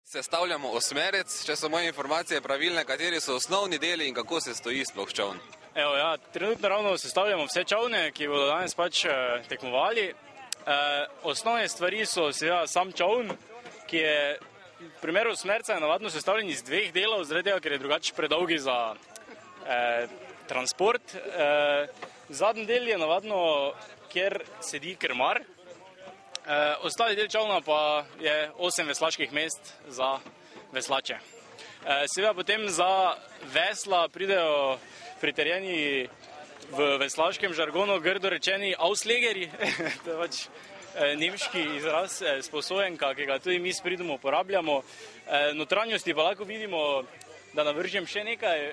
Sestavljamo osmerec, če so moje informacije pravilne, kateri so osnovni deli in kako se stoji sploh čoln. Evo, ja, trenutno ravno sestavljamo vse čolne, ki bodo danes tekmovali. Osnovne stvari so seveda sam čoln, ki je v primeru osmerca navadno sestavljen iz dveh delov, zaradi tega, ker je drugače predolgi za transport. Zadnji del je navadno, kjer sedi krmar. Ostali del čolna pa je 8 veslaških mest za veslače. Seveda potem za vesla pridejo pritrjeni v veslaškem žargonu grdo rečeni auslegerji, to je pač nemški izraz sposojenka, ki ga tudi mi s pridom uporabljamo. Notranjosti pa lahko vidimo, da navržem še nekaj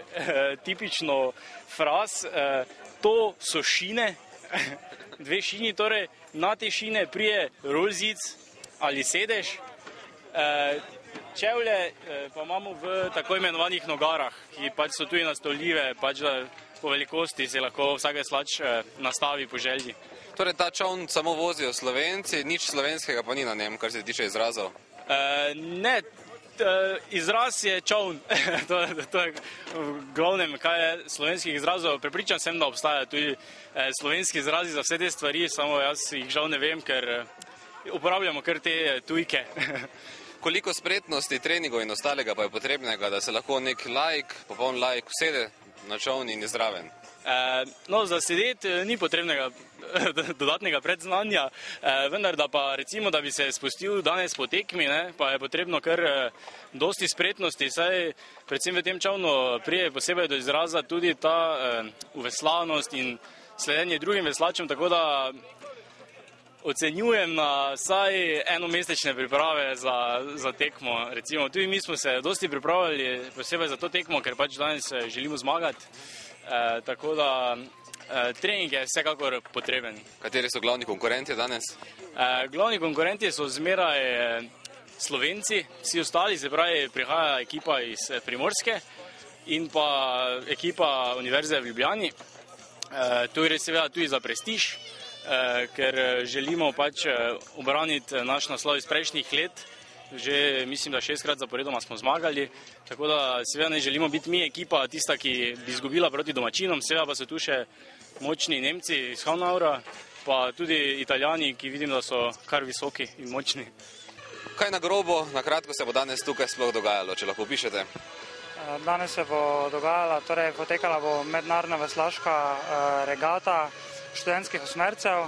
tipično fraz. To so šine, dve šini, torej na te šine prije rolzic ali sedež. Čevlje pa imamo v tako imenovanih nogarah, ki pač so tudi nastavljive, pač po velikosti se lahko vsak veslač nastavi po želji. Torej ta čoln samo vozijo Slovenci, nič slovenskega pa ni na njem, kar se tiče izrazov? Ne, izraz je čoln, to je v glavnem, kaj je slovenskih izrazov. Prepričan sem, da obstajajo tudi slovenski izrazi za vse te stvari, samo jaz jih žal ne vem, ker uporabljamo kar te tujke. Koliko spretnosti, treningov in ostalega pa je potrebnega, da se lahko nek laik, popoln laik usede na čoln in je zraven? No, za sedeti ni potrebnega dodatnega predznanja, vendar da pa recimo, da bi se spustil danes po tekmi, pa je potrebno kar dosti spretnosti, saj predvsem v tem čolnu prije posebej do izraza tudi ta uveslanost in sledenje drugim veslačem, tako da ocenjujem na vsaj enomesečne priprave za tekmo. Recimo, tudi mi smo se dosti pripravljali posebej za to tekmo, ker pač danes želimo zmagati. Tako da trening je vsekakor potreben. Kateri so glavni konkurenti danes? Glavni konkurenti so zmeraj Slovenci, vsi ostali, se pravi prihaja ekipa iz Primorske in pa ekipa Univerze v Ljubljani. To je seveda tudi za prestiž, ker želimo pač obraniti naš naslov iz prejšnjih let. Že mislim, da 6-krat zaporedoma smo zmagali, tako da seveda ne želimo biti mi ekipa tista, ki bi izgubila proti domačinom, seveda pa so tu še močni Nemci iz Hanaura, pa tudi Italijani, ki vidim, da so kar visoki in močni. Kaj na grobo, na kratko se bo danes tukaj sploh dogajalo, če lahko opišete? Danes se bo dogajala, torej potekala bo mednarodna veslaška regata študentskih osmercev.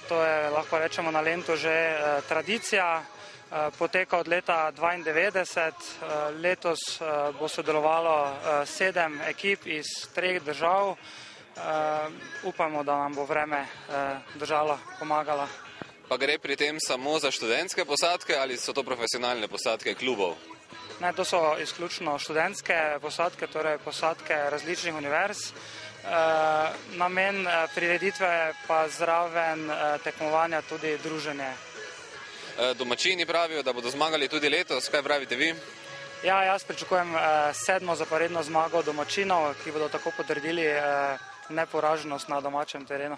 To je, lahko rečemo, na Lentu že tradicija. Poteka od leta 1992, letos bo sodelovalo 7 ekip iz 3 držav. Upamo, da nam bo vreme držala, pomagala. Pa gre pri tem samo za študentske posadke ali so to profesionalne posadke klubov? Ne, to so izključno študentske posadke, torej posadke različnih univerz. Namen prireditve pa zraven tekmovanja tudi druženje. Domačini pravijo, da bodo zmagali tudi letos, kaj pravite vi? Ja, jaz pričakujem 7. zaporedno zmago domačinov, ki bodo tako potrdili neporaženost na domačem terenu.